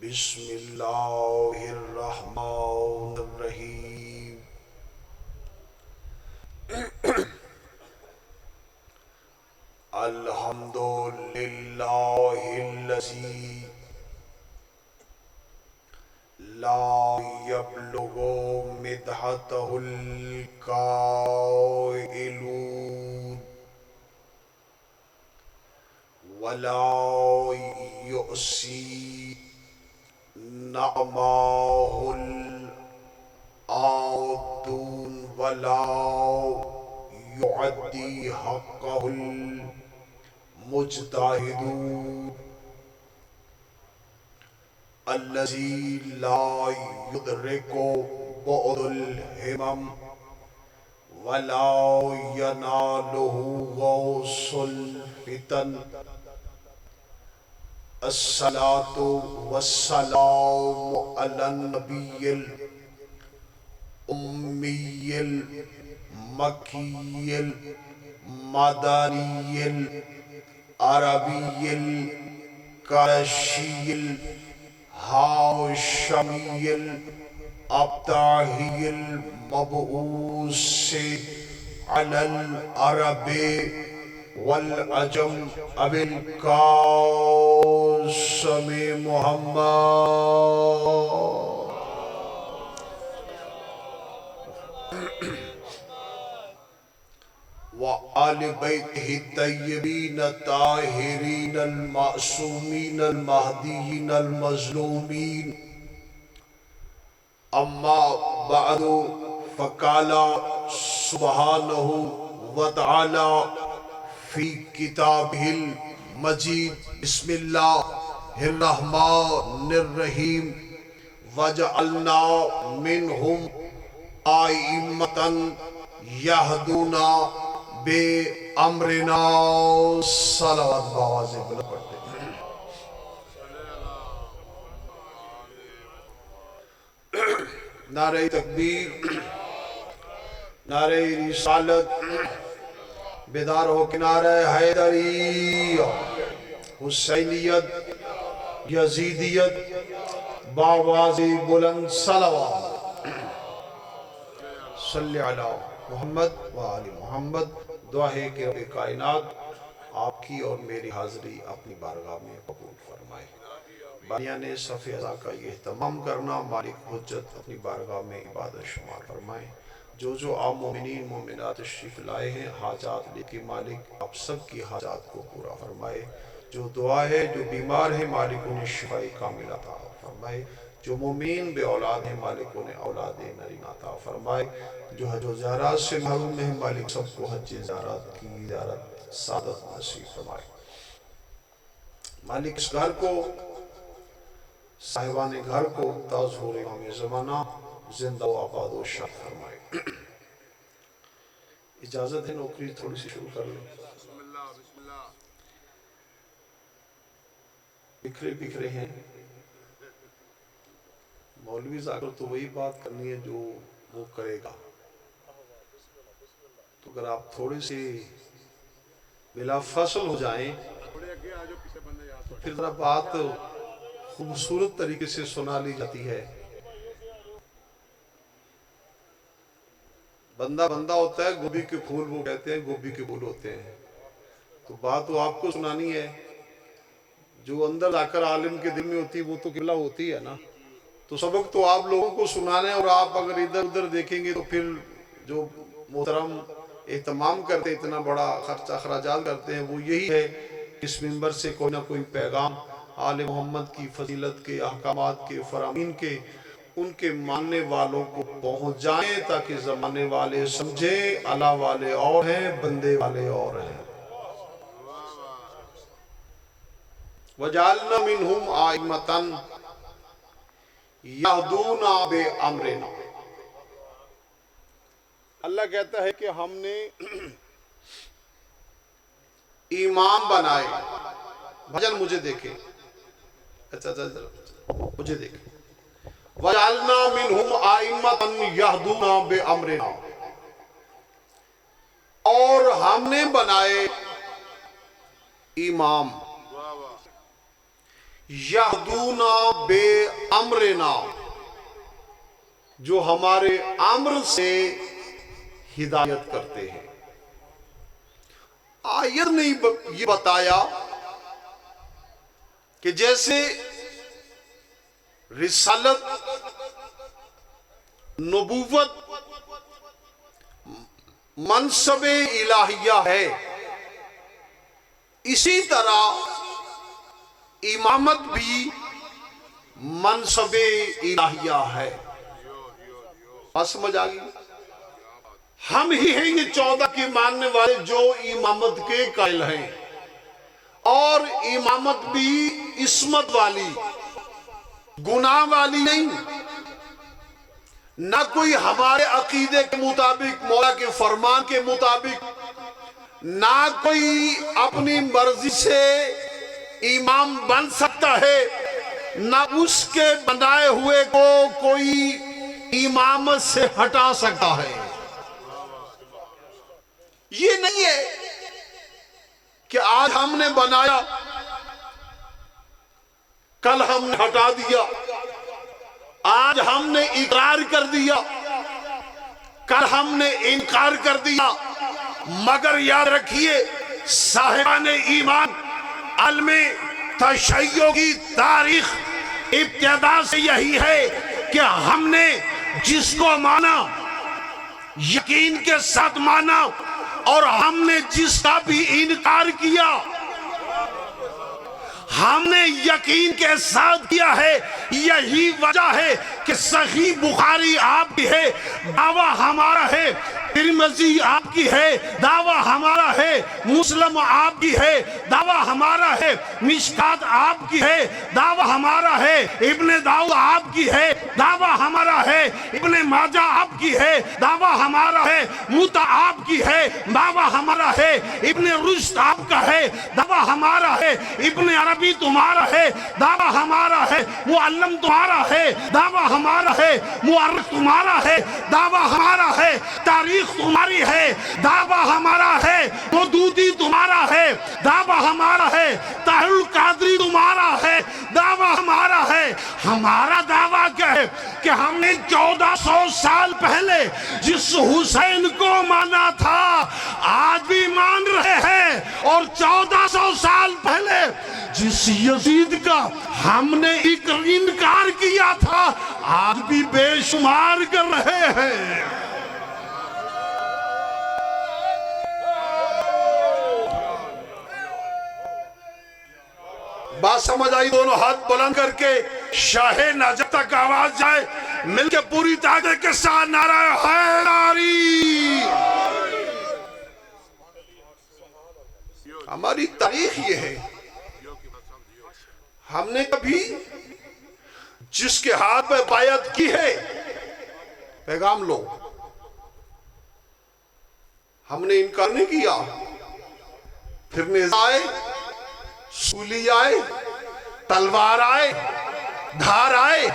بسم اللہ الرحمن الرحیم۔ الحمد للہ الذی لا یبلغ مدحتہ القائلون ولا یؤسی نعماہ العادون ولا يعدي حقه المجتهدون الذي لا يدرك بعد الهمم ولا يناله غوص الفتن الصلاة والسلام على النبي الأمي مکی المدنی العربی القرشی الہاشمی الابتاحی المبعوث علی العرب والعجم ابی القاسم محمد وآل بیتہ الطیبین الطاہرین المعصومین المہدیین المظلومین اما بعد فقال سبحانہ وتعالی فی کتابہ المجید بسم اللہ الرحمن الرحیم وجعلنا منہم آئمۃ یہدون بے امرنا صلوات بآواز بلند پڑھتے ہیں۔ نعرہ تکبیر، نعرہ رسالت، بیدار ہو کے نعرہ حیدری، حسینیت، یزیدیت، بآواز بلند صلوات صلی علی محمد وآل محمد۔ دعا ہے کہ رب کائنات آپ کی اور میری حاضری اپنی بارگاہ میں قبول فرمائے۔ بانیان صف ازا کا یہ اہتمام کرنا، مالک حجت اپنی بارگاہ میں عبادت شمار فرمائے۔ جو آپ مومنین مومنات تشریف لائے ہیں، حاجات لے کے مالک آپ سب کی حاجات کو پورا فرمائے۔ جو دعا ہے، جو بیمار ہیں، مالک انہیں شفائی کامل عطا فرمائے۔ جو مومین بے اولاد ہیں، مالک انہیں اولاد نرین عطا فرمائے۔ جو حج و زیارات سے محروم ہیں، مالک سب کو حج زیارات کی زیارت سعادت نصیب فرمائے۔ مالک اس گھر کو، صاحبان گھر کو تا ظہور امام زمانہ زندہ و آباد و شاد فرمائے۔ اجازت ہے نوکری تھوڑی سی شروع کر لیں۔ بکھرے ہیں مولوی ذاکر، تو وہی بات کرنی ہے جو وہ کرے گا، تو اگر آپ تھوڑے سے بلا فصل ہو جائیں تو پھر ذرا بات خوبصورت طریقے سے سنا لی جاتی ہے۔ بندہ ہوتا ہے، گوبھی کے پھول وہ کہتے ہیں گوبھی کے پھول ہوتے ہیں، تو بات وہ آپ کو سنانی ہے، جو اندر آ کر عالم کے دل میں ہوتی ہے وہ تو قبلہ ہوتی ہے نا۔ تو سبق تو آپ لوگوں کو سنانا ہے، اور آپ اگر ادھر ادھر دیکھیں گے تو پھر جو محترم اہتمام کرتے ہیں، اتنا بڑا خرچ اخراجات کرتے ہیں، وہ یہی ہے کہ اس منبر سے کوئی نہ کوئی پیغام آل محمد کی فضیلت کے، احکامات کے، فرامین کے، ان کے ماننے والوں کو پہنچ جائیں، تاکہ زمانے والے سمجھیں اللہ والے اور ہیں، بندے والے اور ہیں۔ وَجَعَلْنَا مِنْهُمْ آئِمَّةً یَهْدُونَ بِأَمْرِنَا۔ اللہ کہتا ہے کہ ہم نے امام بنائے۔ بھجن مجھے دیکھیں، اچھا مجھے دیکھیں۔ وَجَعَلْنَا مِنْهُمْ آئِمَّةً يَهْدُونَ بِأَمْرِنَا، اور ہم نے بنائے امام یہدونا بے امرنا، جو ہمارے امر سے ہدایت کرتے ہیں۔ آیت نے یہ بتایا کہ جیسے رسالت، نبوت منصب الہیہ ہے، اسی طرح امامت بھی منصب الہیہ ہے۔ بات سمجھ آگئی؟ ہم ہی ہیں یہ 14 کے ماننے والے جو امامت کے قائل ہیں، اور امامت بھی عصمت والی، گناہ والی نہیں، نہ کوئی ہمارے عقیدے کے مطابق، مولا کے فرمان کے مطابق، نہ کوئی اپنی مرضی سے امام بن سکتا ہے، نہ اس کے بنائے ہوئے کو کوئی امامت سے ہٹا سکتا ہے۔ یہ نہیں ہے کہ آج ہم نے بنایا، کل ہم نے ہٹا دیا، آج ہم نے اقرار کر دیا، کل ہم نے انکار کر دیا۔ مگر یاد رکھیے، صاحبان ایمان، علم تشیع کی تاریخ ابتدا سے یہی ہے کہ ہم نے جس کو مانا یقین کے ساتھ مانا، اور ہم نے جس کا بھی انکار کیا ہم نے یقین کے ساتھ کیا ہے۔ یہی وجہ ہے کہ صحیح بخاری آپ کی ہے، دعویٰ ہمارا ہے، ترمذی آپ کی ہے، دعویٰ ہمارا ہے، مسلم آپ کی ہے، دعویٰ ہمارا ہے، مشکات آپ کی ہے، دعویٰ ہمارا ہے، ابن داؤد آپ کی ہے، دعویٰ ہمارا ہے، ابن ماجہ آپ کی ہے، دعویٰ ہمارا ہے، موطا آپ کی ہے، دعویٰ ہمارا ہے، ابن رشد آپ کا ہے، دعویٰ ہمارا ہے، ابن عربی تمہارا ہے، دعویٰ ہمارا ہے، معلم تمہارا ہے، دعویٰ ہمارا ہے، مورخ تمہارا ہے، دعویٰ ہمارا ہے، تاریخ تمہاری ہے، دعویٰ ہمارا ہے، مودودی تمہارا ہے، دعویٰ ہمارا ہے، طاہر القادری تمہارا ہے، دعویٰ ہمارا ہے۔ ہمارا دعویٰ کیا ہے کہ ہم نے 1400 سال پہلے جس حسین کو مانا تھا آج بھی مان رہے ہیں، اور 1400 سال پہلے جس یزید کا ہم نے انکار کیا تھا آج بھی بے شمار کر رہے ہیں۔ بات سمجھ آئی؟ دونوں ہاتھ بلند کر کے شاہ نجف تک آواز جائے، مل کے پوری طاقت کے ساتھ نعرہ حیدری۔ ہماری تاریخ یہ ہے، ہم نے کبھی جس کے ہاتھ میں بیعت کی ہے پیغام لو، ہم نے انکار نہیں کیا۔ پھر نیزہ آئے، سولی آئے، تلوار آئے، دھار آئے،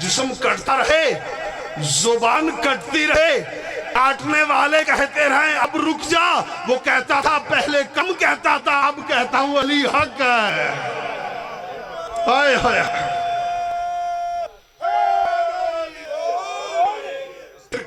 جسم کٹتا رہے، زبان کٹتی رہے، کاٹنے والے کہتے رہے اب رک جا، وہ کہتا تھا پہلے کم کہتا تھا، اب کہتا ہوں علی حق ہے۔ آئے ہائے،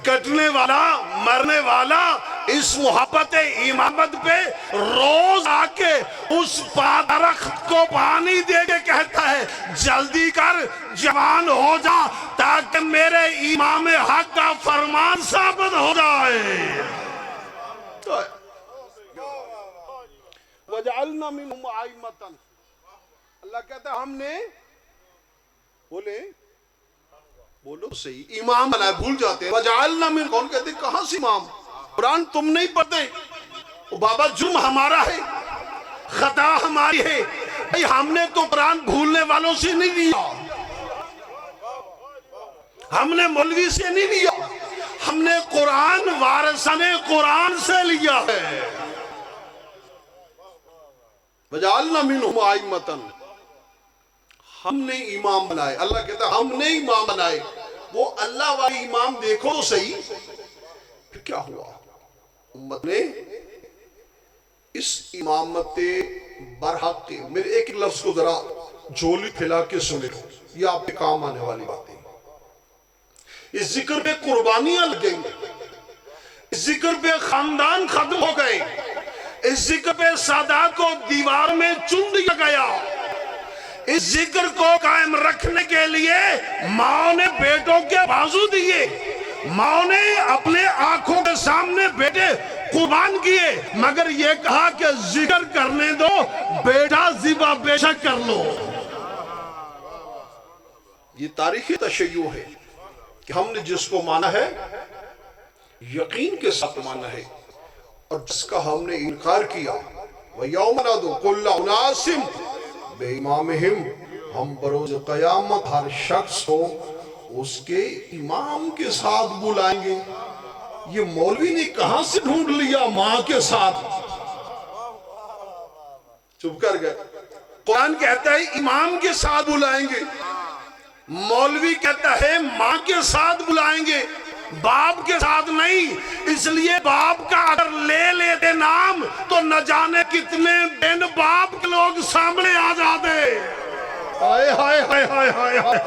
کٹنے والا، مرنے والا اس محبت امامت پہ روز آ کے اس درخت کو پانی دے کے کہتا ہے جلدی کر، جوان ہو جا، تاکہ میرے امام حق کا فرمان ثابت ہو جائے۔ وَجَعَلْنَا مِنْهُمْ أَئِمَّةً، اللہ کہتا ہے ہم نے، بولو صحیح، امام بنائے، بھول جاتے ہیں۔ وَجَعَلْنَا مِنْ، کون کہتے ہیں کہاں سے امام؟ قرآن تم نہیں پڑھتے، بابا جرم ہمارا ہے، خطا ہماری ہے، ہم نے تو قرآن بھولنے والوں سے نہیں لیا، ہم نے مولوی سے نہیں لیا، ہم نے قرآن وارثان قرآن سے لیا ہے۔ وَجَعَلْنَا مِنْهُمْ أَئِمَّةً، ہم نے امام بنائے۔ اللہ کہتا ہے ہم نے امام بنائے۔ وہ اللہ والی امام دیکھو تو صحیح، پھر کیا ہوا؟ امت نے اس امامت برحق کے، میرے ایک لفظ کو ذرا جھولی پھیلا کے سنے ہو، یہ آپ کے کام آنے والی باتیں۔ اس ذکر پہ قربانیاں لگیں گے، اس ذکر پہ خاندان ختم ہو گئے، اس ذکر پہ سادات کو دیوار میں چن دیا گیا۔ اس ذکر کو قائم رکھنے کے لیے ماں نے بیٹوں کے بازو دیے، ماں نے اپنے آنکھوں کے سامنے بیٹے قربان کیے، مگر یہ کہا کہ ذکر کرنے دو، بیٹا ذبح بے شک کر لو۔ یہ تاریخی تشیع ہے کہ ہم نے جس کو مانا ہے یقین کے ساتھ مانا ہے، اور جس کا ہم نے انکار کیا وَيَوْمَ نَدْعُو كُلَّ أُنَاسٍ بِإِمَامِهِمْ، ہم بروز قیامت ہر شخص کو اس کے امام کے ساتھ بلائیں گے۔ یہ مولوی نے کہاں سے ڈھونڈ لیا ماں کے ساتھ؟ چپ کر گئے۔ قرآن کہتا ہے امام کے ساتھ بلائیں گے، مولوی کہتا ہے ماں کے ساتھ بلائیں گے، باپ کے ساتھ نہیں۔ اس لیے باپ کا اگر لے لیتے نام تو نہ جانے کتنے بین باپ کے لوگ سامنے آ جاتے۔ ہائے ہائے ہائے ہائے ہائے ہائے،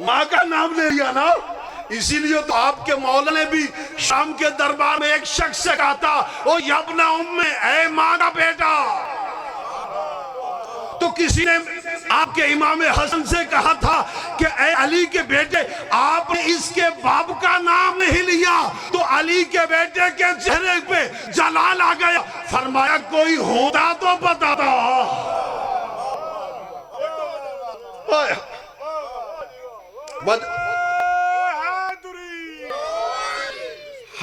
ماں کا نام لے لیا نا۔ اسی لیے تو آپ کے مولا نے بھی شام کے دربار میں ایک شخص سے کہا تھا، او یبن ام، اے ماں کا بیٹا۔ تو کسی نے آپ کے امام حسن سے کہا تھا کہ اے علی کے بیٹے، آپ نے اس کے باپ کا نام نہیں لیا۔ تو علی کے بیٹے کے چہرے پہ جلال آ گیا، فرمایا کوئی ہوتا تو بتاتا۔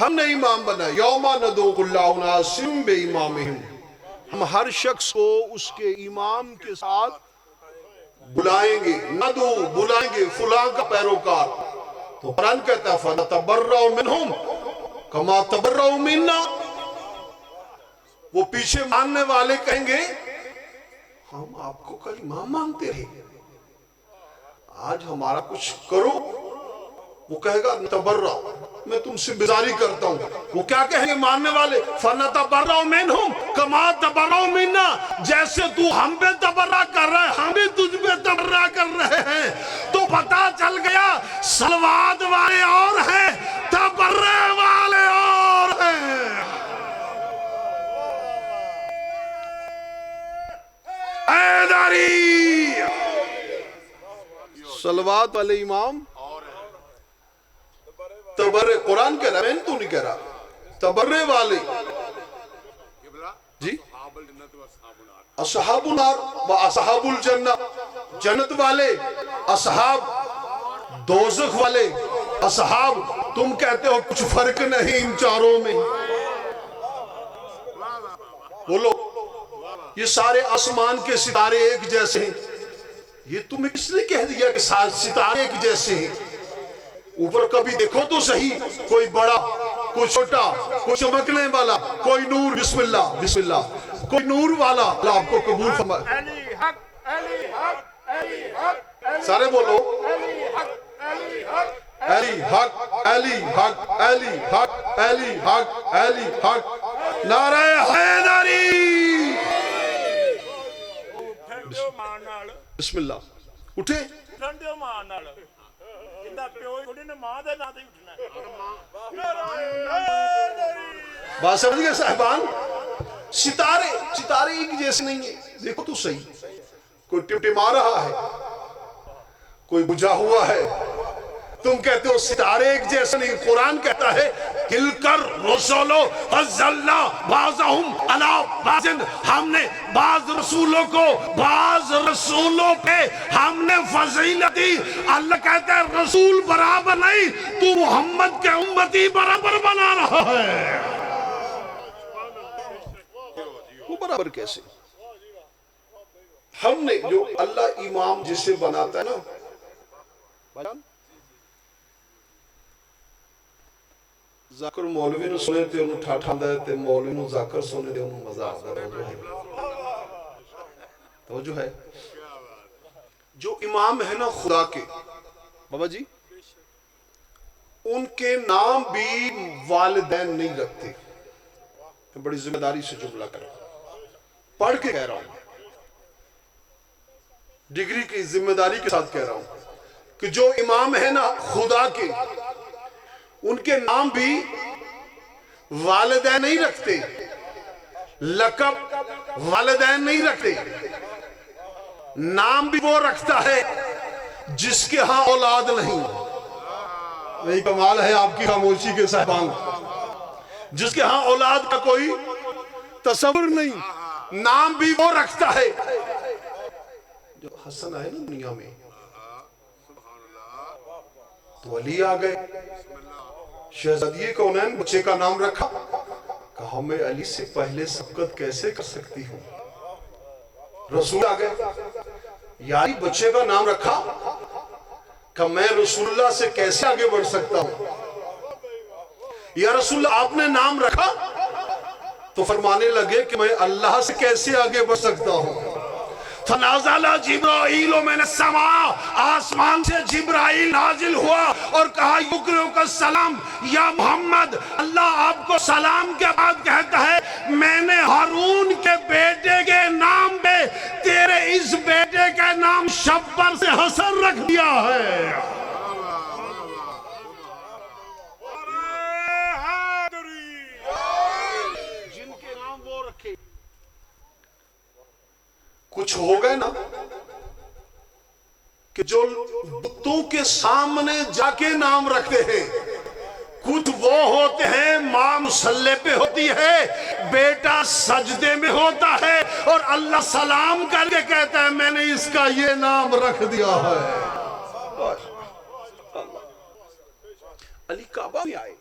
ہم نے امام بنا، یوم ندعو کل اناس بامامہم، ہم ہر شخص کو اس کے امام کے ساتھ بلائیں گے۔ ندعو بلائیں گے فلاں کا پیروکار، تو قرآن کہتا ہے فَنَتَبَرَّأُ مِنْهُمْ كَمَا تَبَرَّأُوا مِنَّا، وہ پیچھے ماننے والے کہیں گے ہم آپ کو کل امام مانتے رہے، آج ہمارا کچھ کرو۔ وہ کہے گا نتبرع، میں تم سے بیزاری کرتا ہوں۔ وہ کیا کہیں گے ماننے والے؟ فَنَتَبَرَّأُ مِنْهُمْ كَمَا تَبَرَّأُوا مِنَّا، جیسے تو ہم پہ تبرع کر رہے ہیں ہم بھی تجھ پہ تبرع کر رہے ہیں۔ تو پتہ چل گیا سلوات والے اور ہیں، تبرع والے اور ہیں۔ ایداری سلوات والے امام، تبرع قرآن کہہ رہا ہے، میں تو نہیں کہہ رہا، تبرع والے جی اصحاب النار و اصحاب الجنہ، جنت والے، اصحاب دوزخ والے، اصحاب تم کہتے ہو کچھ فرق نہیں ان چاروں میں۔ بولو یہ سارے آسمان کے ستارے ایک جیسے ہیں، یہ تمہیں کس نے کہہ دیا کہ ستارے ایک جیسے ہیں؟ اوپر کبھی دیکھو تو صحیح، کوئی بڑا کوئی چھوٹا، کوئی چمکنے والا، کوئی نور، بسم اللہ بسم اللہ، کوئی نور والا، اللہ آپ کو قبول فرمائے۔ سارے بولو علی حق علی حق علی حق علی حق علی حق، نعرہ حیدری۔ بسم اللہ اٹھے، بات سمجھ گئے صاحبان؟ ستارے ایک جیسے نہیں ہیں، دیکھو تو صحیح، کوئی ٹمٹما رہا ہے، کوئی بجھا ہوا ہے، تم کہتے ہو ستارے ایک جیسے نہیں۔ قرآن کہتا ہے تِلْکَ الرُّسُلُ فَضَّلْنَا بَعْضَهُمْ عَلَىٰ بَعْضٍ، ہم نے بعض رسولوں کو بعض رسولوں پہ ہم نے فضیلت دی۔ اللہ کہتا ہے رسول برابر نہیں، تو محمد کے امتی برابر بنا رہا ہے۔ وہ برابر کیسے؟ ہم نے جو اللہ امام جسے بناتا ہے نا، ذاکر مولوی نو سنے تے انہوں ٹھاٹھاں دے تے مولوی نو ذاکر سنے دے انہوں مزہ آتا ہے۔ توجہ ہے جو امام ہے نا خدا کے بابا جی، ان کے نام بھی والدین نہیں رکھتے۔ میں بڑی ذمہ داری سے جملہ کر رہا ہوں، پڑھ کے کہہ رہا ہوں، ڈگری کی ذمہ داری کے ساتھ کہہ رہا ہوں کہ جو امام ہیں نا خدا کے، ان کے نام بھی والدین نہیں رکھتے، لقب والدین نہیں رکھتے، نام بھی وہ رکھتا ہے جس کے ہاں اولاد نہیں۔ یہی کمال ہے آپ کی خاموشی کے صاحبان، جس کے ہاں اولاد کا کوئی تصور نہیں، نام بھی وہ رکھتا ہے۔ جو حسن آئے نا دنیا میں تو علی آ گئے، شہزادی کونین بچے کا نام رکھا، کہا میں علی سے پہلے سبقت کیسے کر سکتی ہوں؟ رسول آ گئے، یاری بچے کا نام رکھا، کہ میں رسول اللہ سے کیسے آگے بڑھ سکتا ہوں؟ یا رسول اللہ آپ نے نام رکھا تو فرمانے لگے کہ میں اللہ سے کیسے آگے بڑھ سکتا ہوں؟ فنازل جبرائیل من السماء، آسمان سے جبرائیل نازل ہوا اور کہا یقرئک السلام یا محمد، اللہ آپ کو سلام کے بعد کہتا ہے میں نے ہارون کے بیٹے کے نام پہ تیرے اس بیٹے کے نام شبر سے حسن رکھ دیا ہے۔ جن کے نام وہ رکھے، کچھ ہو گئے نا کہ جو بتوں کے سامنے جا کے نام رکھتے ہیں، کچھ وہ ہوتے ہیں ماں مصلی پہ ہوتی ہے، بیٹا سجدے میں ہوتا ہے اور اللہ سلام کر کے کہتا ہے میں نے اس کا یہ نام رکھ دیا ہے۔ علی کعبہ میں آئے،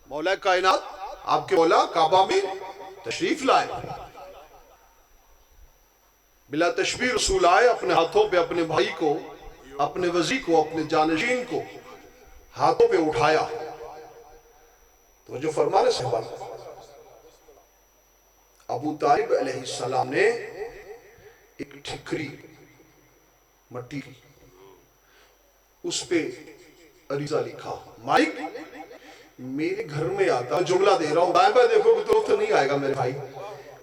مولا کائنات آپ کے مولا کعبہ میں تشریف لائے، بلا تشبیہ رسول آئے، اپنے ہاتھوں پہ اپنے بھائی کو، اپنے وزیر کو، اپنے جانشین کو ہاتھوں پہ اٹھایا، تو جو فرمانے صحبان ابو طالب علیہ السلام نے ایک ٹھکری مٹی کی، اس پہ عریضہ لکھا، مالک میرے گھر میں آتا، جملہ دے رہا ہوں دائیں بائیں دیکھو تو تو نہیں آئے گا میرے بھائی،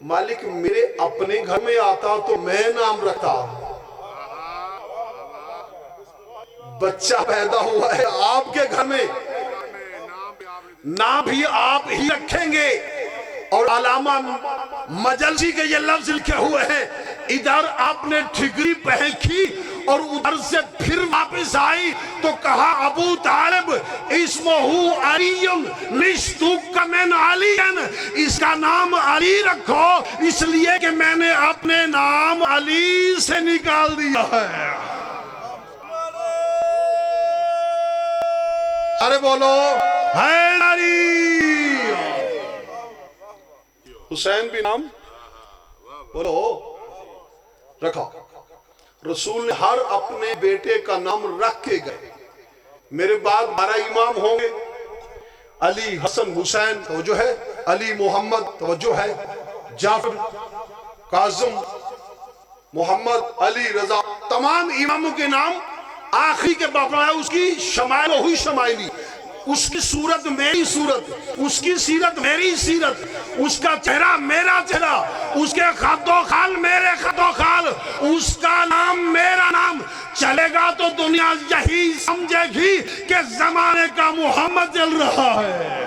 مالک میرے اپنے گھر میں آتا تو میں نام رکھتا، بچہ پیدا ہوا ہے آپ کے گھر میں، نام بھی آپ ہی رکھیں گے۔ اور علامہ مجلسی کے یہ لفظ لکھے ہوئے ہیں، ادھر آپ نے ٹھکری پہنکی اور ادھر سے پھر واپس آئی تو کہا ابو طالب اسمہ علی نشتوک من علی، اس کا نام علی رکھو اس لیے کہ میں نے اپنے نام علی سے نکال دیا ہے۔ ارے بولو حیدری، حسین بھی نام بولو رکھا، رسول نے ہر اپنے بیٹے کا نام رکھ کے گئے۔ میرے بعد 12 امام ہوں گے، علی حسن حسین توجہ ہے، علی محمد توجہ ہے، جعفر کاظم محمد علی رضا، تمام اماموں کے نام آخری کے باپ ہے، اس کی شمائل ہوئی شمائلی، اس کی صورت میری صورت، اس کی سیرت میری سیرت، اس کا چہرہ میرا چہرہ، اس کے خط و خال میرے خط و خال، اس کا نام میرا نام، چلے گا تو دنیا یہی سمجھے گی کہ زمانے کا محمد چل رہا ہے۔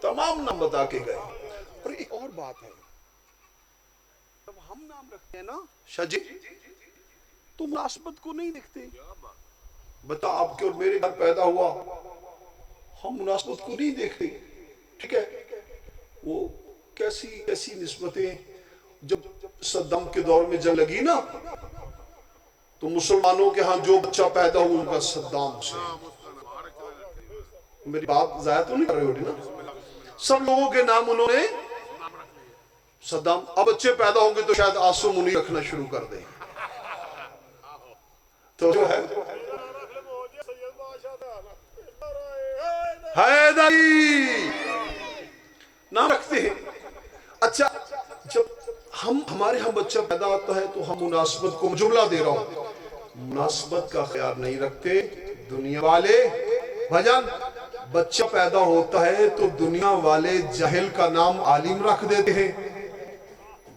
تمام نام بتا کے گئے۔ اور ایک اور بات ہے، جب ہم نام رکھتے ہیں نا شاہ جی تو مناسبت کو نہیں دیکھتے، بتا آپ کے اور میرے گھر پیدا ہوا، ہم مناسبت کو نہیں دیکھتے، ٹھیک ہے؟ وہ کیسی نسبتیں، جب صدام کے دور میں جنگ لگی نا تو مسلمانوں کے ہاں جو بچہ پیدا ہوا ان کا صدام سے، میری بات ضائع تو نہیں کر رہے ہوتی نا، سب لوگوں کے نام انہوں نے صدام، اب بچے پیدا ہوں گے تو شاید آسو منی رکھنا شروع کر دیں، تو جو ہے حیدری نام رکھتے ہیں۔ اچھا جب ہمارے ہاں بچہ پیدا ہوتا ہے تو ہم مناسبت کو، جملہ دے رہا ہوں، مناسبت کا خیال نہیں رکھتے دنیا والے، بھجن بچہ پیدا ہوتا ہے تو دنیا والے جاہل کا نام عالم رکھ دیتے ہیں،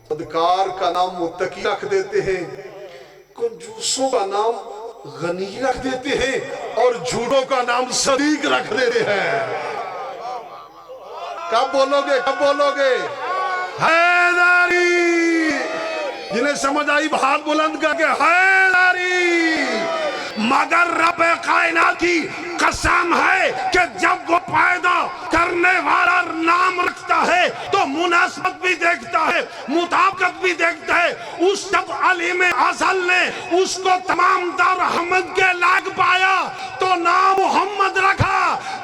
بدکار کا نام متقی رکھ دیتے ہیں، کنجوسوں کا نام غنی رکھ دیتے ہیں، اور جھوٹوں کا نام صدیق رکھ دیتے ہیں۔ کب بولو گے، کب بولو گے؟ حیداری! جنہیں سمجھ آئی ہاتھ بلند کر کے حیداری! مگر رب کائنات کی قسم ہے کہ جب وہ پیدا کرنے والا نام رکھتا ہے تو مناسبت بھی دیکھتا ہے، مطابقت بھی دیکھتا ہے۔ اس جب علیم ازل نے اس کو تمام در حمد کے لائق پایا تو نام محمد رکھا،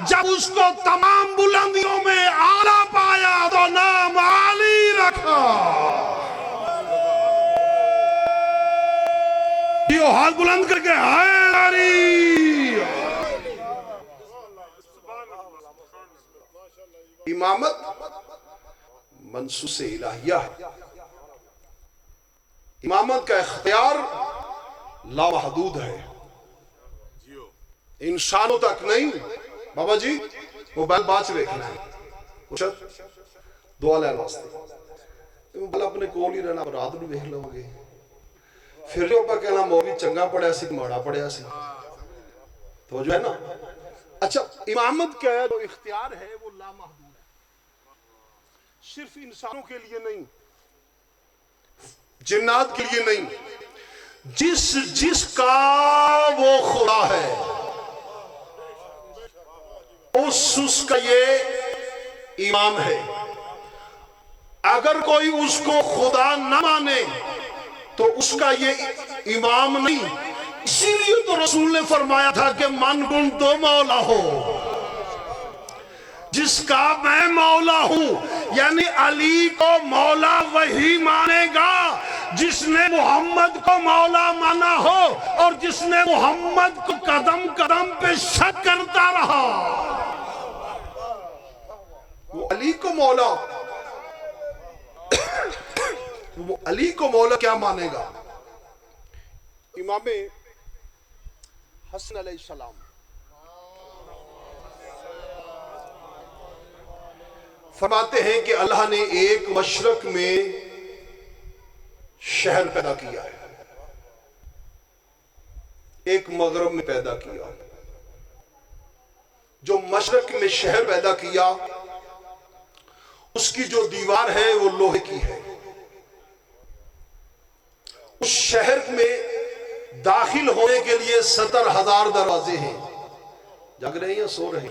جب اس کو تمام بلندیوں میں اعلیٰ پایا تو نام علی رکھا۔ یہ ہاتھ بلند کر کے حیداری! امامت منصوص الہیہ ہے، امامت کا اختیار لامحدود ہے، انسانوں تک نہیں۔ بابا جی موبائل باچ دیکھنا ہے، دعا لین واسطے موبائل اپنے کول ہی رہنا، رات نو دیکھ لو گے، پھر جو پا کہنا مولوی چنگا پڑھیا سی ماڑا پڑھیا سی، تو جو ہے نا۔ اچھا امامت کیا ہے؟ جو اختیار ہے وہ لامحدود ہے، صرف انسانوں کے لیے نہیں، جنات کے لیے نہیں، جس کا وہ خدا ہے اس کا یہ امام ہے۔ اگر کوئی اس کو خدا نہ مانے تو اس کا یہ امام نہیں۔ اسی لیے تو رسول نے فرمایا تھا کہ من کن تو مولا ہو، جس کا میں مولا ہوں، یعنی علی کو مولا وہی مانے گا جس نے محمد کو مولا مانا ہو، اور جس نے محمد کو قدم قدم پہ شک کرتا رہا وہ علی کو مولا، وہ علی کو مولا کیا مانے گا؟ امام حسن علیہ السلام فرماتے ہیں کہ اللہ نے ایک مشرق میں شہر پیدا کیا ہے، ایک مغرب میں پیدا کیا۔ جو مشرق میں شہر پیدا کیا اس کی جو دیوار ہے وہ لوہے کی ہے۔ اس شہر میں داخل ہونے کے لیے 70,000 دروازے ہیں۔ جاگ رہے ہیں یا سو رہے ہیں؟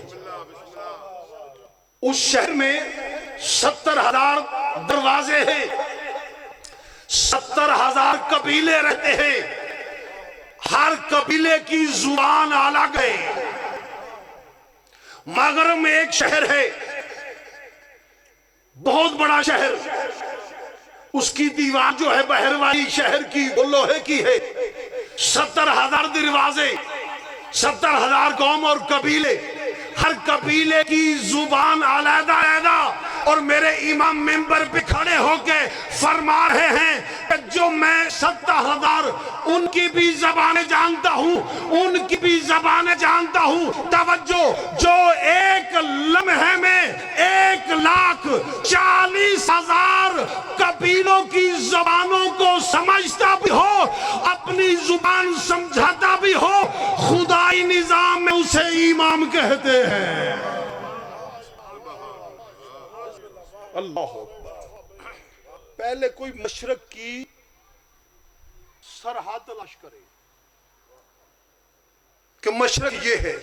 اس شہر میں 70,000 دروازے ہیں، 70,000 قبیلے رہتے ہیں، ہر قبیلے کی زبان الگ ہے۔ مغرب میں ایک شہر ہے، بہت بڑا شہر، اس کی دیوار جو ہے بحر والی شہر کی وہ لوہے کی ہے، 70,000 دروازے، 70,000 قوم اور قبیلے، ہر قبیلے کی زبان علیحدہ علیحدہ۔ اور میرے امام منبر پہ کھڑے ہو کے فرما رہے ہیں کہ جو میں 70,000 ان کی بھی زبانیں جانتا ہوں، ان کی بھی زبانیں جانتا ہوں۔ توجہ، جو ایک لمحے میں 1,40,000 قبیلوں کی زبانوں کو سمجھتا بھی ہو، اپنی زبان سمجھاتا بھی ہو، خدائی نظام میں اسے امام کہتے ہیں۔ اللہ اکبر۔ پہلے کوئی مشرق کی سرحد تلاش کرے کہ مشرق یہ ہے۔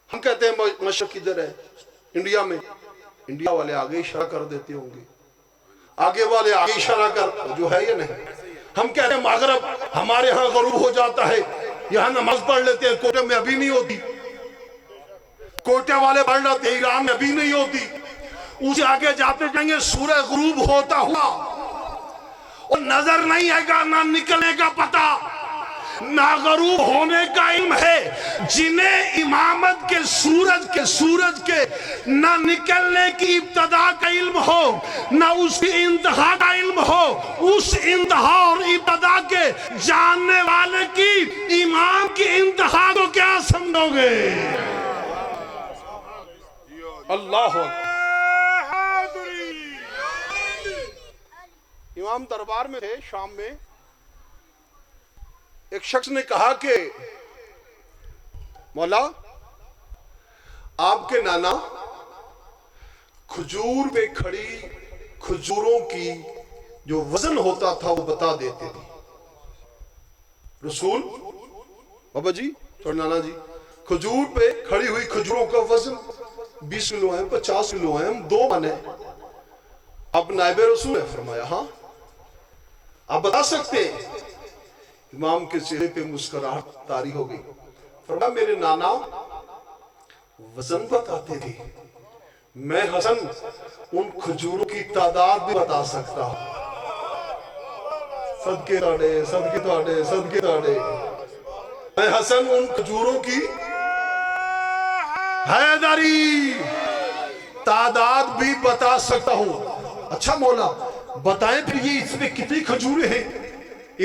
ہم کہتے ہیں مشرق کدھر ہے؟ انڈیا میں۔ انڈیا والے آگے اشارہ کر دیتے ہوں گے، آگے والے آگے اشارہ کر جو ہے یا نہیں۔ ہم کہتے ہیں مغرب، ہمارے ہاں غروب ہو جاتا ہے، یہاں نماز پڑھ لیتے ہیں، کوٹے میں ابھی نہیں ہوتی، کوٹے والے پڑھ لیتے ہیں، ایران میں ابھی نہیں ہوتی۔ اسے آگے جاتے جائیں گے سورہ غروب ہوتا ہوا، اور نظر نہیں آئے گا، نہ نکلنے کا پتہ، نہ غروب ہونے کا علم ہے۔ جنہیں امامت کے سورج کے نہ نکلنے کی ابتدا کا علم ہو، نہ اس کی انتہا کا علم ہو، اس انتہا اور ابتدا کے جاننے والے کی امام کی انتہا کو کیا سمجھو گے؟ اللہ امام دربار میں تھے شام میں. ایک شخص نے کہا کہ مولا آپ کے نانا کھجور پہ کھڑی کھجوروں کی جو وزن ہوتا تھا وہ بتا دیتے تھے. رسول بابا جی چھوڑ نانا جی کھجور پہ کھڑی ہوئی کھجوروں کا وزن 20 کلو ہے 50 کلو ہے ہم 2 من ہیں. اب نائب رسول نے فرمایا ہاں آپ بتا سکتے ہیں. امام کے چہرے پہ مسکراہٹ طاری ہو گئی. فرمایا میرے نانا وزن بتاتے تھے میں حسن ان کھجوروں کی تعداد بھی بتا سکتا ہوں. صدقے تاڑے صدقے تاڑے صدقے تاڑے میں حسن ان کھجوروں کی حیدری تعداد بھی بتا سکتا ہوں. اچھا مولا بتائیں پھر یہ اس میں کتنی کھجوریں ہیں.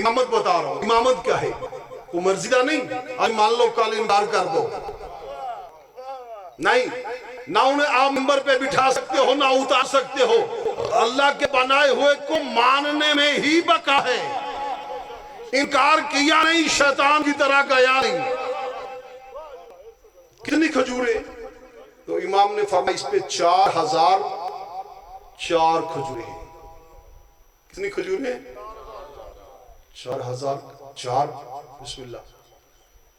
امامت بتا رہا ہوں. امامت کیا ہے کوئی مرضیدہ نہیں آج مان لو کل انکار کر دو نہیں. نہ انہیں آپ ممبر پہ بٹھا سکتے ہو نہ اتار سکتے ہو. اللہ کے بنائے ہوئے کو ماننے میں ہی بقا ہے. انکار کیا نہیں شیطان کی طرح گیا نہیں. کتنی کھجوریں تو امام نے فرمایا اس پہ 4004 کھجوریں ہیں. کتنی کھجوریں 4004. بسم اللہ.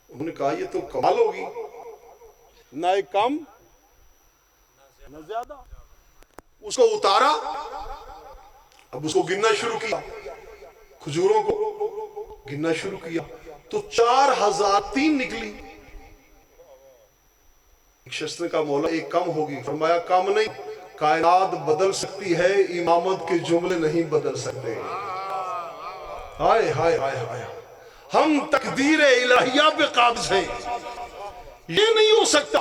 انہوں نے کہا یہ تو کمال ہوگی نہ ایک کم نہ زیادہ. اس کو اتارا اب اس کو گننا شروع کیا کھجوروں کو گننا شروع کیا تو 4003 نکلی. ایک شخص نے کہا مولا ایک کم ہوگی. فرمایا کم نہیں کائنات بدل سکتی ہے امامت کے جملے نہیں بدل سکتے. ہائے ہائے ہائے ہائے ہم تقدیر الہیہ پہ قابض ہیں. یہ نہیں ہو سکتا.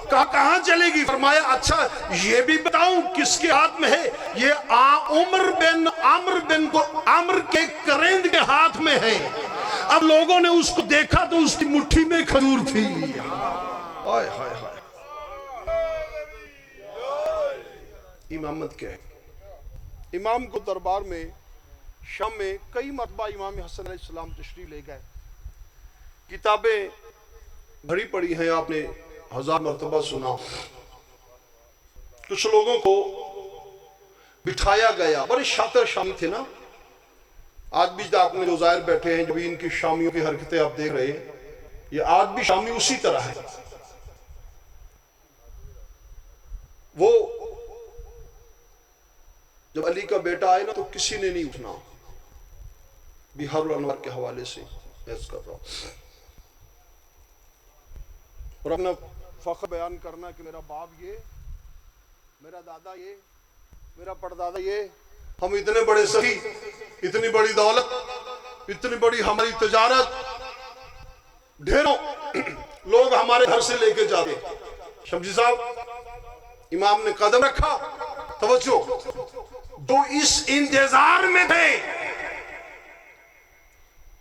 کہاں چلے گی. فرمایا اچھا یہ بھی بتاؤں کس کے ہاتھ میں ہے. یہ عمر کے کرند کے ہاتھ میں ہے. اب لوگوں نے اس کو دیکھا تو اس کی مٹھی میں کھجور تھی. ہائے ہائے ہائے. امامت کیا ہے. امام کو دربار میں شام میں کئی مرتبہ امام حسن علیہ السلام تشریف لے گئے. کتابیں بھری پڑی ہیں آپ نے 1000 مرتبہ سنا. کچھ لوگوں کو بٹھایا گیا. بڑے شاطر شامی تھے نا. آج بھی آپ نے جو ظاہر بیٹھے ہیں جو بھی ان کی شامیوں کی حرکتیں آپ دیکھ رہے ہیں یہ آج بھی شامی اسی طرح ہے. وہ جب علی کا بیٹا آئے نا تو کسی نے نہیں اٹھنا. بہار الانوار کے حوالے سے عرض کر رہا ہوں اور اپنا فخر بیان کرنا کہ میرا باپ یہ میرا دادا یہ میرا پردادا یہ. ہم اتنے بڑے سخی اتنی بڑی دولت اتنی بڑی ہماری تجارت ڈھیروں لوگ ہمارے گھر سے لے کے جاتے. شمسی صاحب امام نے قدم رکھا. توجہ جو اس انتظار میں تھے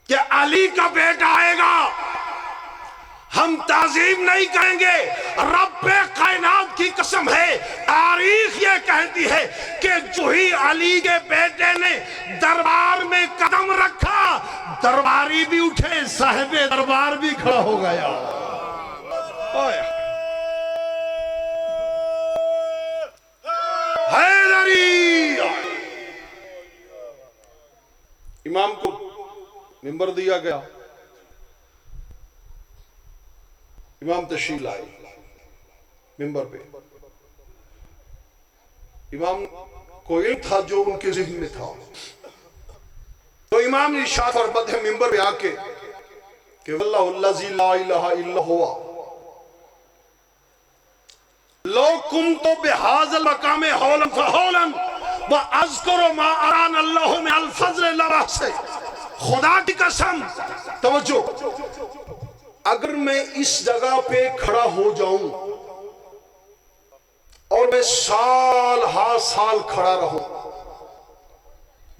کہ علی کا بیٹا آئے گا ہم تعظیم نہیں کریں گے. رب کائنات کی قسم ہے تاریخ یہ کہتی ہے کہ جو ہی علی کے بیٹے نے دربار میں قدم رکھا درباری بھی اٹھے صاحب دربار بھی کھڑا ہو گیا. حیدری. امام کو منبر دیا گیا. امام تشریف لائے منبر پہ. امام کو علم تھا جو ان کے ذہن میں تھا تو امام نے ارشاد فرماتے ہیں منبر پہ آ کے کہ واللہ الذی لا الہ الا ہوا لو کنت بہذا المقام حولا فحولا واذکر ما اران اللہ من الفضل لباس. خدا کی قسم توجہ اگر میں اس جگہ پہ کھڑا ہو جاؤں اور میں سال ہا سال کھڑا رہوں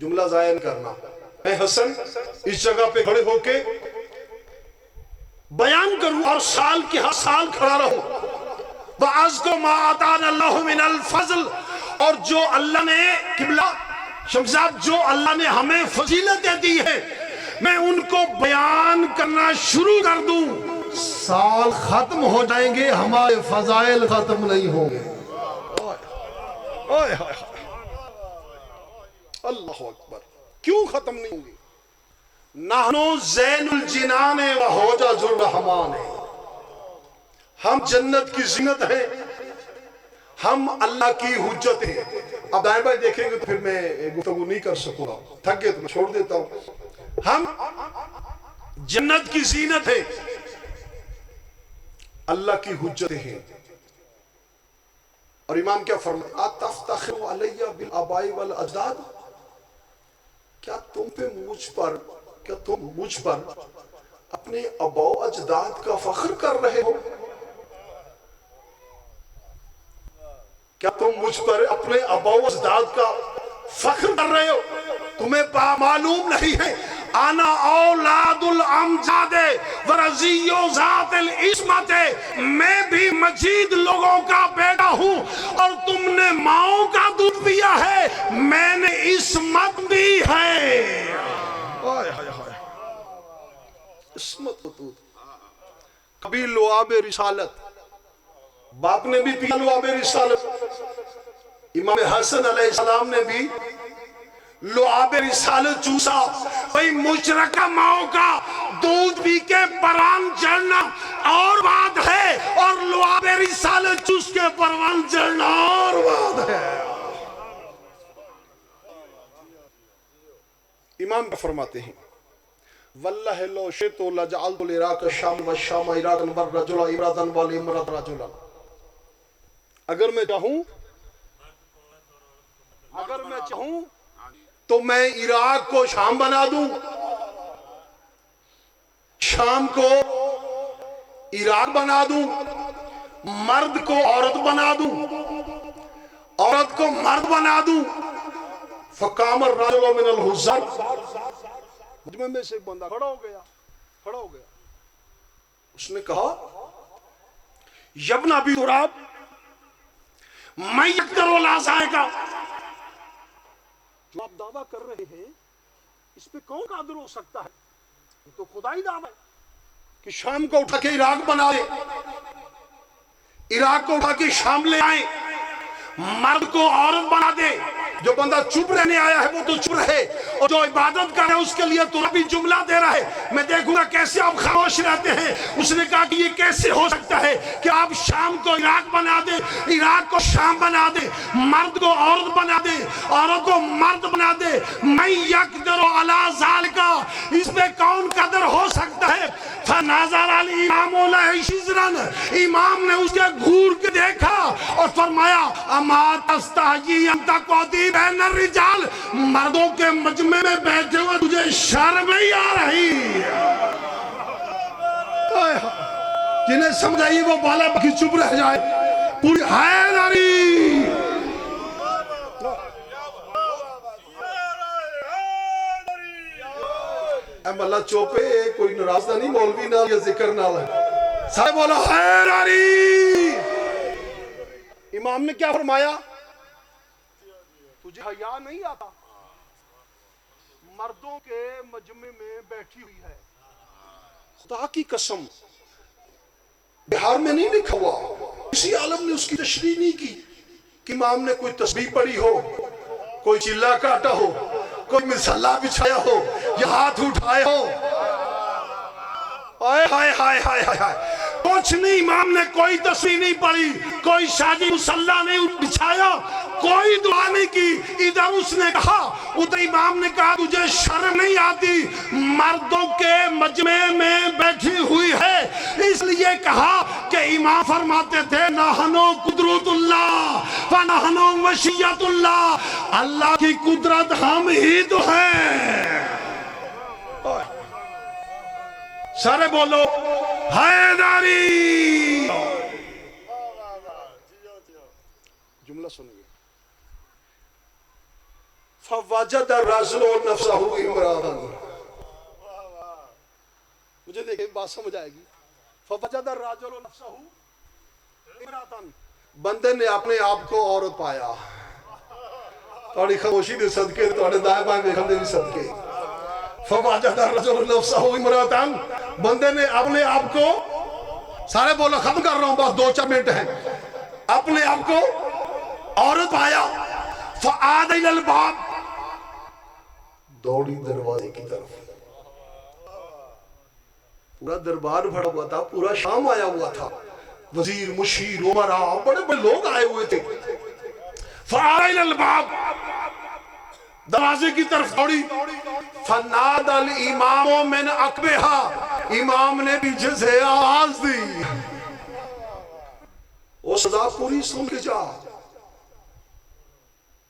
جملہ ظاہر کرنا میں حسن اس جگہ پہ کھڑے ہو کے بیان کروں اور سال کی ہر سال کھڑا رہوں بعض کو ما آتانا اللہ من الفضل، اور جو اللہ نے قبلہ شمس صاحب جو اللہ نے ہمیں فضیلتیں دی ہے میں ان کو بیان کرنا شروع کر دوں، سال ختم ہو جائیں گے ہمارے فضائل ختم نہیں ہوں گے۔ اللہ اکبر، کیوں ختم نہیں ہوں گے؟ نحنو زین الجنان و حجج الرحمان، ہم جنت کی زینت ہیں، ہم اللہ کی حجت ہیں۔ اب دائیں بھائی دیکھیں گے تو پھر میں گفتگو نہیں کر سکوں گا، تھک گئے تو میں چھوڑ دیتا ہوں۔ ہم جنت کی زینت ہیں، اللہ کی حجت ہیں۔ اور امام کیا فرماتے اتفتخر علی بالآباء والاجداد، کیا تم مجھ پر اپنے آباء و اجداد کا فخر کر رہے ہو؟ کیا تم مجھ پر اپنے آباء و اجداد کا فخر کر رہے ہو؟ تمہیں معلوم نہیں ہے انا اولاد الامجاد ورزی ذات العصمت، میں بھی مجید لوگوں کا بیٹا ہوں اور تم نے ماؤں کا دودھ پیا ہے، میں نے عصمت بھی ہے۔ عصمت و دودھ، کبھی لعاب رسالت، باپ نے بھی پیا لعاب رسالت، امام حسن علیہ السلام نے بھی لعاب رسالت چوسا۔ بھئی مشرکہ ماؤں کا دودھ پی کے پروان چڑھنا اور بات ہے، اور لعاب رسالت چوس کے پروان چڑھنا اور بات ہے۔ امام فرماتے ہیں واللہ لو شئت لجعلت العراق الشام والشام عراقا والرجل امراتا والامرأة رجلا، اگر میں چاہوں تو میں عراق کو شام بنا دوں، شام کو عراق بنا دوں، مرد کو عورت بنا دوں، عورت کو مرد بنا دوں۔ فقام الرجل من الحزر، مجمع میں سے ایک بندہ کھڑا ہو گیا، اس نے کہا یبن ابی تراب میں یقدر ولا ذائقہ، جو آپ دعویٰ کر رہے ہیں اس پہ کون قادر ہو سکتا ہے؟ یہ تو خدائی دعویٰ ہے کہ شام کو اٹھا کے عراق بنا دے، عراق کو اٹھا کے شام لے آئیں، مرد کو عورت بنا دے۔ جو بندہ چپ رہنے آیا ہے وہ تو چپ رہے، اور جو عبادت کر رہے ہیں اس کے لیے تو بھی جملہ دے رہا ہے، میں دیکھوں گا کیسے آپ خاموش رہتے ہیں۔ اس نے کہا کہ یہ کیسے ہو سکتا ہے کہ آپ شام کو عراق بنا دے، عراق کو شام بنا دے، مرد کو عورت بنا دے، عورت کو مرد بنا دے، میں یقدر علی ذالک، اس پہ کون قدر ہو سکتا ہے؟ فنظر الامام علیہ شزرن، امام نے اس کے گھور کے دیکھا اور فرمایا اما تستحیی ان تقعدی بین الرجال، مردوں کے مجمع میں بیٹھے ہوئے تجھے شرم نہیں آ رہی؟ جنہیں سمجھائی وہ بالا باقی چپ رہ جائے، پوری حیدری۔ اے ملا چوپے کوئی ناراض نہیں، مولوی نہ یا ذکر نہ لے، سارے بولا حیدری۔ امام نے کیا فرمایا؟ تجھے حیا نہیں آتا؟ مردوں کے مجمع میں بیٹھی ہوئی ہے، خدا کی قسم بہار میں نہیں لکھا ہوا، کسی عالم نے اس کی تشریح نہیں کی کہ امام نے کوئی تسبیح پڑھی ہو، کوئی چلا کاٹا ہو، کوئی مصلا بچھایا ہو، یا ہاتھ اٹھائے ہو۔ ہائے ہائے ہائے ہائے ہائے، کچھ نہیں، امام نے کوئی تسبیح نہیں پڑھی، کوئی شادی مصلا نہیں بچھایا، کوئی دعا نہیں کی۔ ادھر اس نے کہا، ادھر امام نے کہا تجھے شرم نہیں آتی؟ مردوں کے مجمع میں بیٹھی ہوئی ہے، اس لیے کہا کہ امام فرماتے تھے نحنو قدرت اللہ فنحنو مشیت اللہ، اللہ کی قدرت ہم ہی تو ہیں۔ سارے بولو حیدری۔ جملہ سنیے، فوجد الرجل نفسہ امراتا، مجھے دیکھیں بات سمجھ آئے گی۔ فوجد الرجل نفسہ بندے نے اپنے آپ کو عورت پایا. تھوڑی خاموشی دے صدقے تھوڑے دائیں بائیں دیکھن دے بھی صدقے. فوجد الرجل نفسہ امرأتن, بندے نے اپنے آپ کو, سارے بولو ختم کر رہا ہوں بس 2-4 منٹ ہیں, اپنے آپ کو عورت پایا. فعاد الی الباب, دوڑی دروازے کی طرف. پورا دربار بھرا ہوا تھا, پورا شام آیا ہوا تھا, وزیر مشیر عمراء بڑے بڑے لوگ آئے ہوئے تھے. فعاد الی الباب, دروازے کی طرف دوڑی. فنادى الامام من عقبها, امام نے پیچھے سے آواز دی, وہ سزا پوری سن کے جا,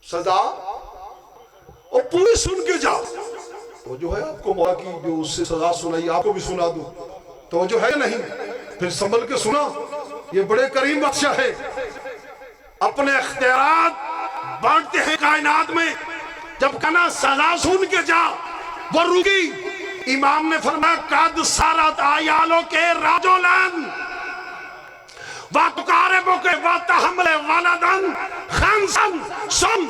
سزا وہ پوری سن کے جا. وہ جو ہے آپ کو مولا کی جو اس سے سزا سنائی آپ کو بھی سنا دو, تو جو ہے نہیں پھر سنبھل کے سنا. یہ بڑے کریم بادشاہ ہے, اپنے اختیارات بانٹتے ہیں کائنات میں. جب کنا سزا سن کے جا, وہ رکی. امام نے فرمایا قد سارت آیالوں کے راجولن وَتُقَارِبُكَ وَتَحْمِلُ وَلَدًا خَمْسًا. سن,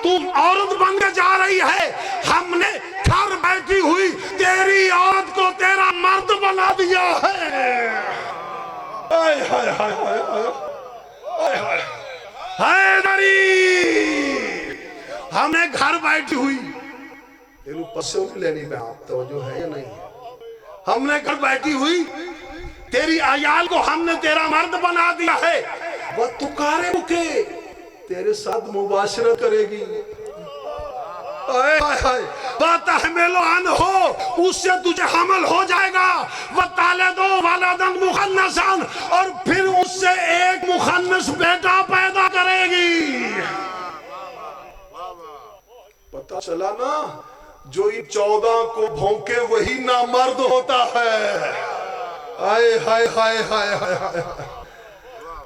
تم عورت بن کے جا رہی ہے, ہم نے گھر بیٹھی ہوئی تیری عورت کو تیرا مرد بنا دیا ہے. ہائے ہائے ہائے ہائے ہائے حیدری, ہم نے گھر بیٹھی ہوئی, تیرے پسوں کی لینی پہ آپ توجہ ہے یا نہیں, ہم نے گھر بیٹھی ہوئی تیری عیال کو ہم نے تیرا مرد بنا دیا ہے. وہ تکارے مکے, تیرے ساتھ مباشرت کرے گی. وَتَحْمِلُ عَنْهُ, اس سے تجھے حمل ہو جائے گا. وَتَلِدُ وَلَدًا مُخَنَّثًا, اور پھر اس سے ایک مخنث بیٹا پیدا کرے گی. پتہ چلا نا, جو ان 14 کو بھونکے وہی نامرد ہوتا ہے. آئے ہائے ہائے ہائے ہائے,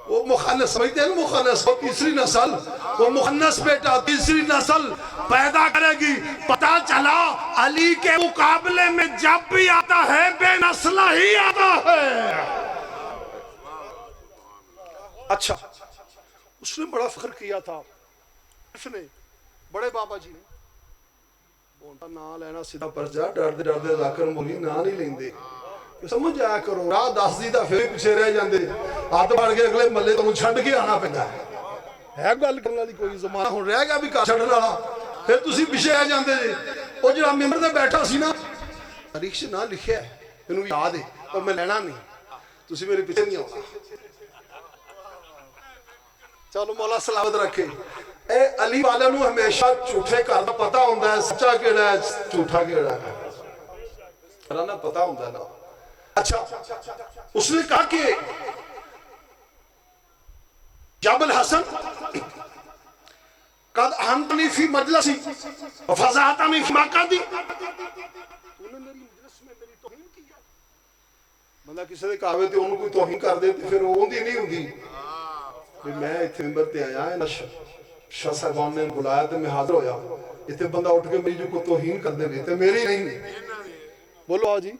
وہ مخنث سمجھتے ہیں نا, مخنث وہ تیسری نسل, وہ مخنث بیٹا تیسری نسل پیدا کرے گی. پتہ چلا علی کے مقابلے میں جب بھی آتا ہے بے نسلہ ہی آتا ہے. اچھا, اس نے بڑا فخر کیا تھا, اس نے بڑے بابا جی نے نا لینا سیدھا پر جا, ڈردے ڈردے ذاکر مولی نا نہیں لیندے, سمجھ آیا کرو. راہ 10 دی دا پھر پیچھے رہ جاندے, ہاتھ بڑھ کے اگلے ملے تو چھڑ کے آنا پہنا ہے. گل کرنے والی کوئی زمانہ ہوں رہ گیا بھی کار چھڑنے والا, پھر تسی پیچھے آ جاندے جے. وہ جڑا ممبر تے بیٹھا سی نا, تاریخ سے نہ لکھیا ہے, مینوں یاد ہے, پر میں لینا نہیں, تسی میرے پیچھے نہیں آنا. چلو مولا سلامت رکھے. اے علی والے نو ہمیشہ جھوٹے کر دا پتہ ہوندا ہے, سچا کیڑا ہے جھوٹا کیڑا ہے, رانا پتہ ہوندا ہے نا. اچھا, اس نے کہا کہ جاب الحسن قد احنتنی فی مجلسی وفضحتنی فی مقعدی, تو نے میری مجلس میں میری توہین کی ہے. بندہ کسی دے کہاوے تے انہوں کوئی توہین کر دے تے پھر وہ ہوندی نہیں ہوندی. میں اتنے ممبر تے آیا ہے نا, شاہ صاحبان نے بلایا تے میں حاضر ہویا, اتنے بندہ اٹھ کے میری جو کو توہین کر دے تے میری نہیں. بولو آجی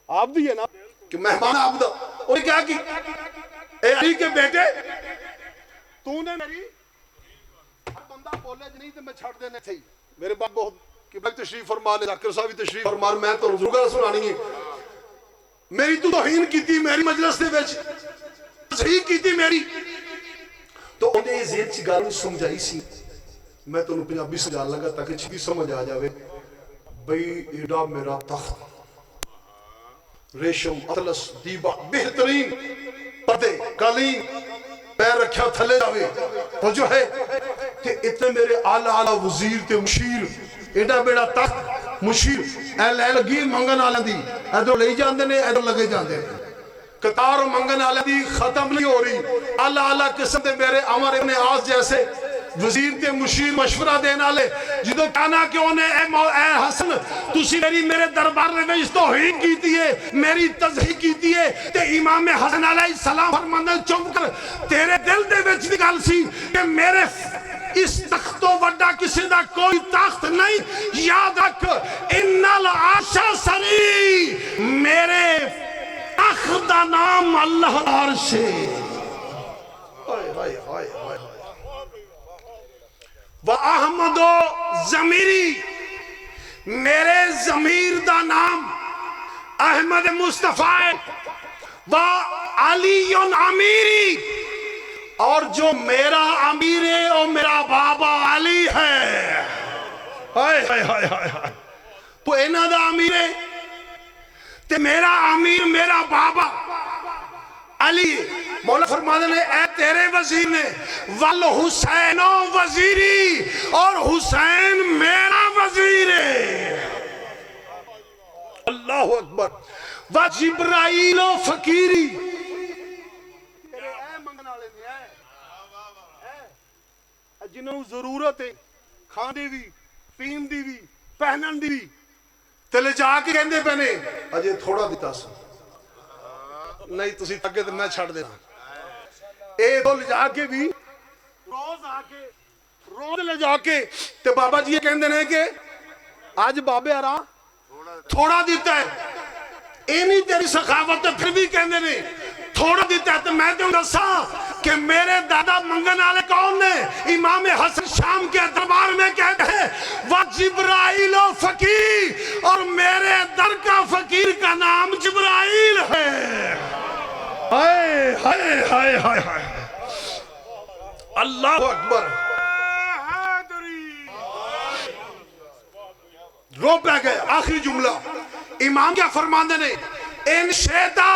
آپ بھی ہے نا کہ مہمان آپ دا. اور کیا کی, اے علی کے بیٹے, تو نے میری ہر بندہ بولے نہیں تو میں چھڑ دینے تھے. میرے باپ بہت کہ بھائی تشریف فرما لے, ذاکر صاحب تشریف فرما, میں تو حضور کا سنانی ہے. میری تو توہین کی تھی میری مجلس دے وچ, صحیح کی تھی میری. تو انہیں زید چی گل سمجھائی سی, میں تو انہوں پنجابی سمجھان لگا تاکہ چھتی سمجھ آ جاوے. بھئی ایڈا میرا تخت, ریشم, اطلس, دیبا, بہترین پردے, قالین, پیر رکھیا تھلے جاوے. وہ جو ہے کہ اتنے میرے آلہ وزیر تے مشیر, ایڈا بیڑا تخت مشیر, اے لے لگی منگن آلہ دی, ایدو لئی جاندے نے ایدو لگے جاندے نے. قطار و منگن آلہ دی ختم نہیں ہو رہی. آلہ قسم دے میرے عمر ابن عاص جیسے وزیر تے مشیر مشورہ دینا لے, جدو کہنا کہ انہیں اے حسن تسی میرے دربار میں اس توہین کیتی ہے, میری تضحیق کیتی ہے, تے امام حسن علیہ السلام فرماندے چپ کر, تیرے دل دے وچ دی گل سی کہ میرے اس تخت تو وڈا کسی دا کوئی تخت نہیں. یاد رکھ, ان العرش سری, میرے تخت دا نام اللہ عرش ہے. احمد و ضمیری میرے ضمیر دا نام احمد مصطفیٰ و علی امیری اور جو میرا امیر ہے وہ میرا بابا علی ہے ہائے ہائے ہائے ہائے تو انہاں دا امیر ہے تے میرا امیر میرا بابا علی مولا فرماتے نے اے تیرے وزیر نے والحسین وزیری اور حسین میرا وزیر ہے اللہ اکبر وجبرائیل و فقیری جنہوں ضرورت ہے کھانے بھی پین دی بھی پہنن دی بھی تلے جا کے کہندے پہنے اجے تھوڑا دیتا سا نہیں تسی تاکے تو میں چھڑ دینا اے تو لے جا کے بھی روز لے جا کے تے بابا جی یہ کہندے نے کہ آج بابے آرا تھوڑا دیتا ہے اے نہیں تیری سخاوت ہے پھر بھی کہندے نے تھوڑا دیتا ہے تو میں تو دسا کہ میرے دادا منگن والے کون نے امام حسن شام کے دربار میں کہتے ہیں وہ جبرائیل و فقیر اور میرے در کا فقیر کا نام جبرائیل ہے ہائے ہائے ہائے ہائے ہائے اللہ اکبر رو پہ گئے آخری جملہ امام کیا فرماندے نے ان شیطا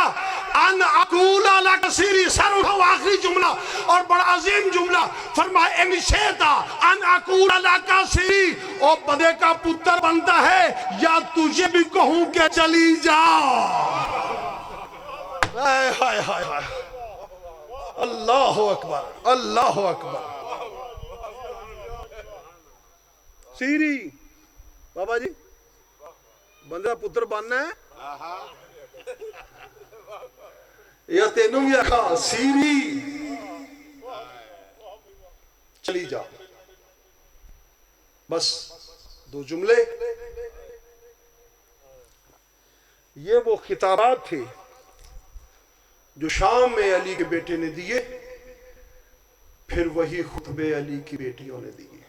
ان اقولا لکسیری سر اٹھاؤ آخری جملہ اور بڑا عظیم جملہ فرمائے ان شیطا ان اقولا لکسیری او بدے کا پتر بنتا ہے یا تجھے بھی کہوں کہ چلی جا ہائے ہائے ہائے ہائے اللہ اکبر اللہ اکبر سیری بابا جی بندہ پتر بننا ہے یا تینوں بھی آکھا سیری چلی جا بس دو جملے یہ وہ خطابات تھے جو شام میں علی کے بیٹے نے دیے پھر وہی خطبے علی کی بیٹیوں نے دیے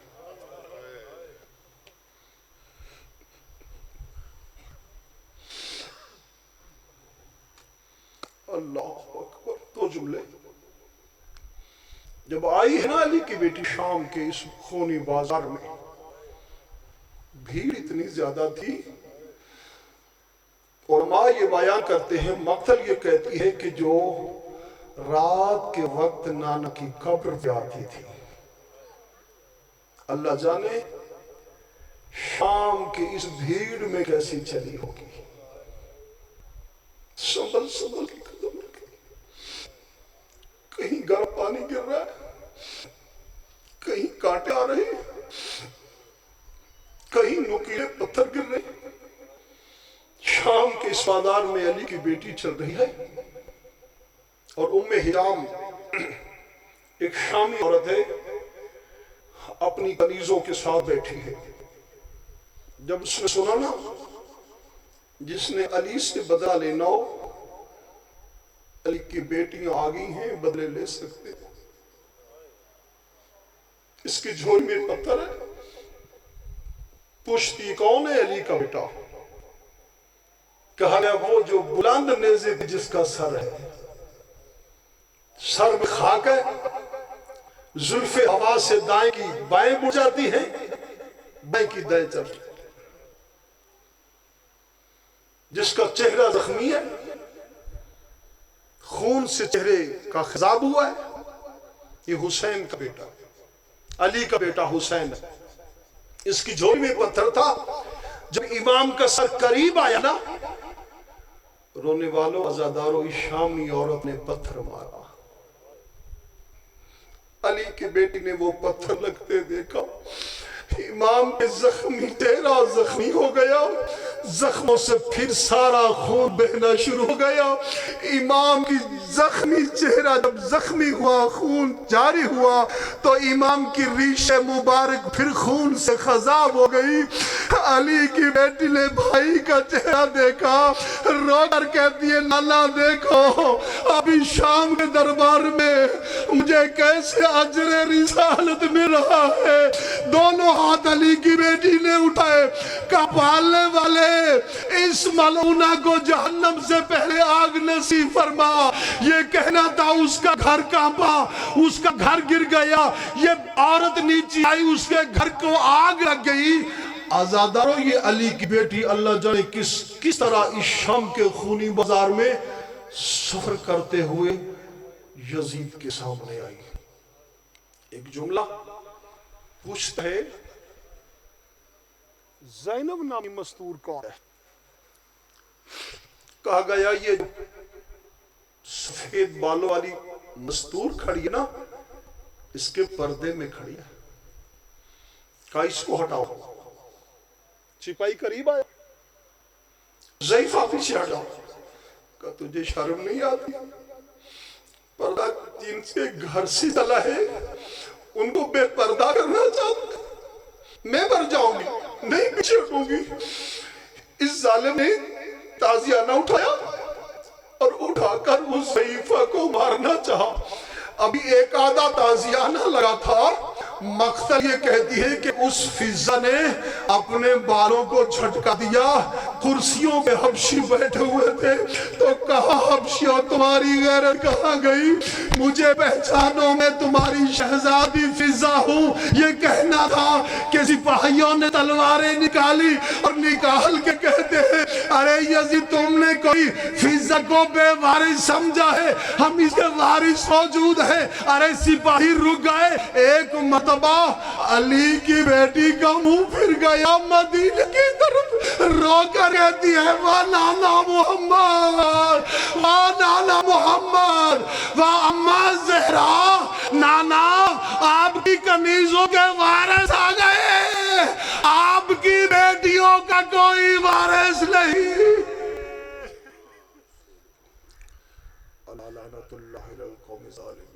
اللہ اکبر دو جملے جب آئی ہے نا علی کی بیٹی شام کے اس خونی بازار میں بھیڑ اتنی زیادہ تھی علماء یہ بیان کرتے ہیں مقتل یہ کہتی ہے کہ جو رات کے وقت نانا کی قبر پہ آتی تھی اللہ جانے شام کی اس بھیڑ میں کیسی چلی ہوگی سنبھل سنبھل کی قدم رکھے کہیں گرم پانی گر رہا ہے کہیں کانٹے آ رہے ہیں کہیں نوکیلے پتھر گر رہے ہیں شام کے اس بازار میں علی کی بیٹی چل رہی ہے اور ام حرام ایک شامی عورت ہے اپنی کنیزوں کے ساتھ بیٹھی ہے جب اس نے سنا نا جس نے علی سے بدلہ لینا ہو علی کی بیٹیاں آگئی ہیں بدلے لے سکتے اس کی جھولی میں پتھر ہے پوچھتی کون ہے علی کا بیٹا کہا گیا وہ جو بلند نیزے پہ جس کا سر ہے سر میں خاک ہے زلف ہوا سے دائیں کی بائیں بڑھ جاتی ہیں بائیں کی دائیں چلتی جس کا چہرہ زخمی ہے خون سے چہرے کا خضاب ہوا ہے یہ حسین کا بیٹا علی کا بیٹا حسین ہے اس کی جھولی میں پتھر تھا جب امام کا سر قریب آیا نا رونے والوں عزاداروں شامی عورت نے پتھر مارا علی کی بیٹی نے وہ پتھر لگتے دیکھا امام کے زخمی چہرہ زخمی ہو گیا زخموں سے پھر سارا خون بہنا شروع ہو گیا امام کی زخمی چہرہ جب زخمی ہوا خون جاری ہوا تو امام کی ریش مبارک پھر خون سے خضاب ہو گئی علی کی بیٹی نے بھائی کا چہرہ دیکھا، رو کر کہتی ہے نانا دیکھو ابھی شام کے دربار میں مجھے کیسے اجر رسالت مل رہا ہے۔ دونوں ہاتھ علی کی بیٹی نے اٹھائے، کہا پالنے والے اس ملعونہ کو جہنم سے پہلے آگ نصیب فرما۔ یہ کہنا تھا اس کا گھر کانپا، اس کا گھر گر گیا، یہ عورت نیچے آئی اس کے گھر کو آگ لگ گئی۔ آزاداروں یہ علی کی بیٹی اللہ جانے کس طرح اس شام کے خونی بازار میں سفر کرتے ہوئے یزید کے سامنے آئی۔ ایک جملہ پوچھتا ہے زینب نامی مستور کون ہے؟ کہا گیا یہ سفید بالوں والی مستور کھڑی ہے نا، اس کے پردے میں کھڑی ہے، کہا اس کو ہٹاؤ۔ چپائی قریب آیا، ضعیفہ پیچھے ہٹاؤ، کہا تجھے شرم نہیں آتی؟ پردہ جن سے گھر سے چلا ہے ان کو بے پردہ کرنا چاہتا، میں مر جاؤں گی، نہیں پیچھے ہٹوں گی۔ اس ظالم نے تازیہ نہ اٹھایا اور اٹھا کر اس ضعیفہ کو مارنا چاہا۔ ابھی ایک آدھا تازیانہ لگا تھا، مقتل یہ کہتی ہے کہ اس فضہ نے اپنے بالوں کو جھٹکا دیا۔ کرسیوں پہ حبشی بیٹھے ہوئے تھے تو کہا حبشیوں تمہاری غیرت کہاں گئی؟ مجھے پہچانو میں تمہاری شہزادی فضہ ہوں۔ یہ کہنا تھا کہ سپاہیوں نے تلواریں نکالی اور نکال کے کہتے ہیں ارے یزید تم نے کوئی فضہ کو بے وارث سمجھا ہے، ہم اس کے وارث موجود ہیں۔ ارے سپاہی رک گئے۔ ایک مرتبہ علی کی بیٹی کا منہ پھر گیا مدینے کی طرف، رو کر کہتی ہے واہ نانا محمد، واہ نانا محمد، واہ اماں زہرا، نانا آپ کی کنیزوں کے وارث آ گئے، آپ کی بیٹیوں کا کوئی وارث نہیں۔ لعنت اللہ علی القوم الظالمین۔